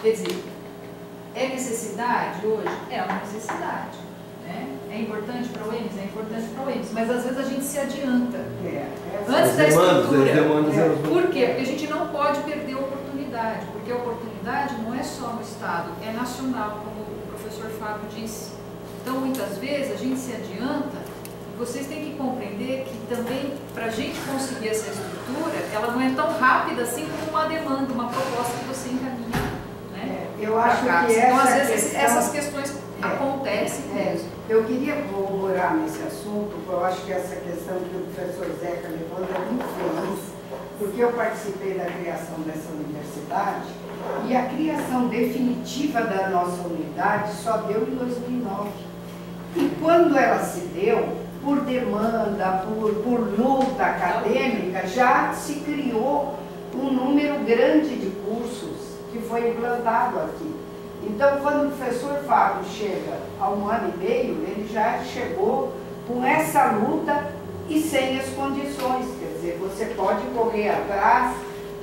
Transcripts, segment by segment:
Quer dizer, é necessidade hoje? É uma necessidade. Né? É importante para o EMS? É importante para o EMS, mas às vezes a gente se adianta. Antes da estrutura. Por quê? Porque a gente não pode perder a oportunidade, porque a oportunidade não é só no Estado, é nacional, como o professor Fábio disse. Então, muitas vezes, a gente se adianta. Vocês têm que compreender que também, para a gente conseguir essa estrutura, ela não é tão rápida assim como uma demanda, uma proposta que você encaminha. Né? Eu acho que então, às vezes, essas questões acontecem mesmo. Eu queria corroborar nesse assunto, eu acho que essa questão que o professor Zeca levanta é muito feliz, porque eu participei da criação dessa universidade e a criação definitiva da nossa unidade só deu em 2009. E quando ela se deu, por demanda, por luta acadêmica, já se criou um número grande de cursos que foi implantado aqui. Então, quando o professor Fábio chega há 1 ano e meio, ele já chegou com essa luta e sem as condições. Quer dizer, você pode correr atrás,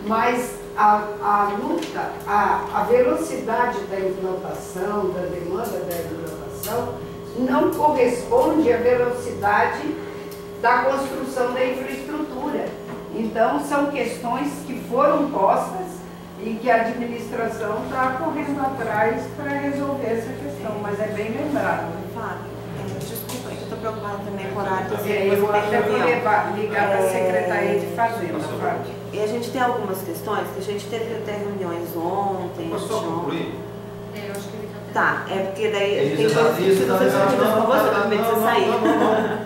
mas a luta, a velocidade da implantação, da demanda da implantação, não corresponde à velocidade da construção da infraestrutura. Então, são questões que foram postas e que a administração está correndo atrás para resolver essa questão, mas é bem lembrado. Fábio, desculpa, eu estou preocupada também com o horário. Eu até vou ligar para a Secretaria de Fazenda, Fábio. E a gente tem algumas questões, que a gente teve até reuniões ontem. Posso só concluir? Eu acho que ele tá, é porque daí tem coisas que você sair.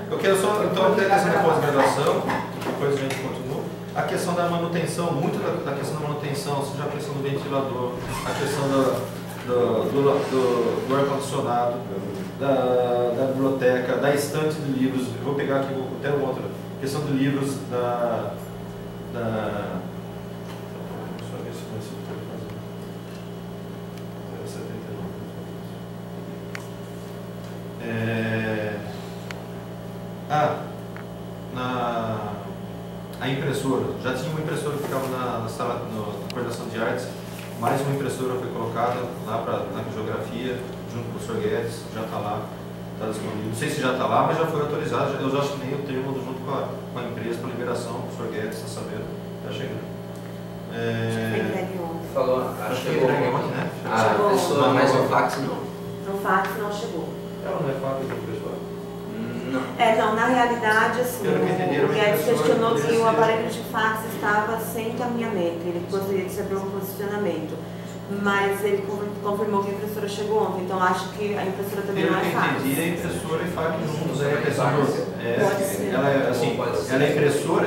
Eu quero só, então, até a questão da pós-graduação, depois a gente continua. A questão da manutenção, muito da questão da manutenção, seja a questão do ventilador, a questão do ar-condicionado, da biblioteca, da estante de livros. Eu vou pegar aqui até outra. Questão de livros deixa eu ver se vai ser fazer. 79. A impressora, já tinha uma impressora que ficava na sala, na coordenação de artes, mais uma impressora foi colocada lá na geografia, junto com o professor Guedes, já está lá, está disponível. Não sei se já está lá, mas já foi autorizado, eu já assinei o termo junto com a empresa para liberação, o professor Guedes está sabendo, está chegando. Falou, acho que chegou ontem, né? A pessoa, mas o fax não. No fax não chegou. Ela não é fax do pessoal. Não. Não, na realidade, assim, o Guedes questionou que o aparelho de fax estava sem encaminhamento, ele gostaria de saber um posicionamento, mas ele confirmou que a impressora chegou ontem, então acho que a impressora também não é fax. Pelo que eu entendi, a impressora e fax juntos,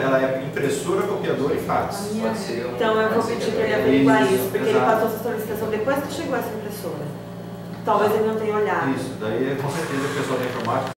ela é impressora, copiadora e fax. Então eu vou pedir para ele averiguar isso, porque ele passou essa solicitação depois que chegou essa impressora. Talvez ele não tenha olhado. Isso, daí com certeza o pessoal da informática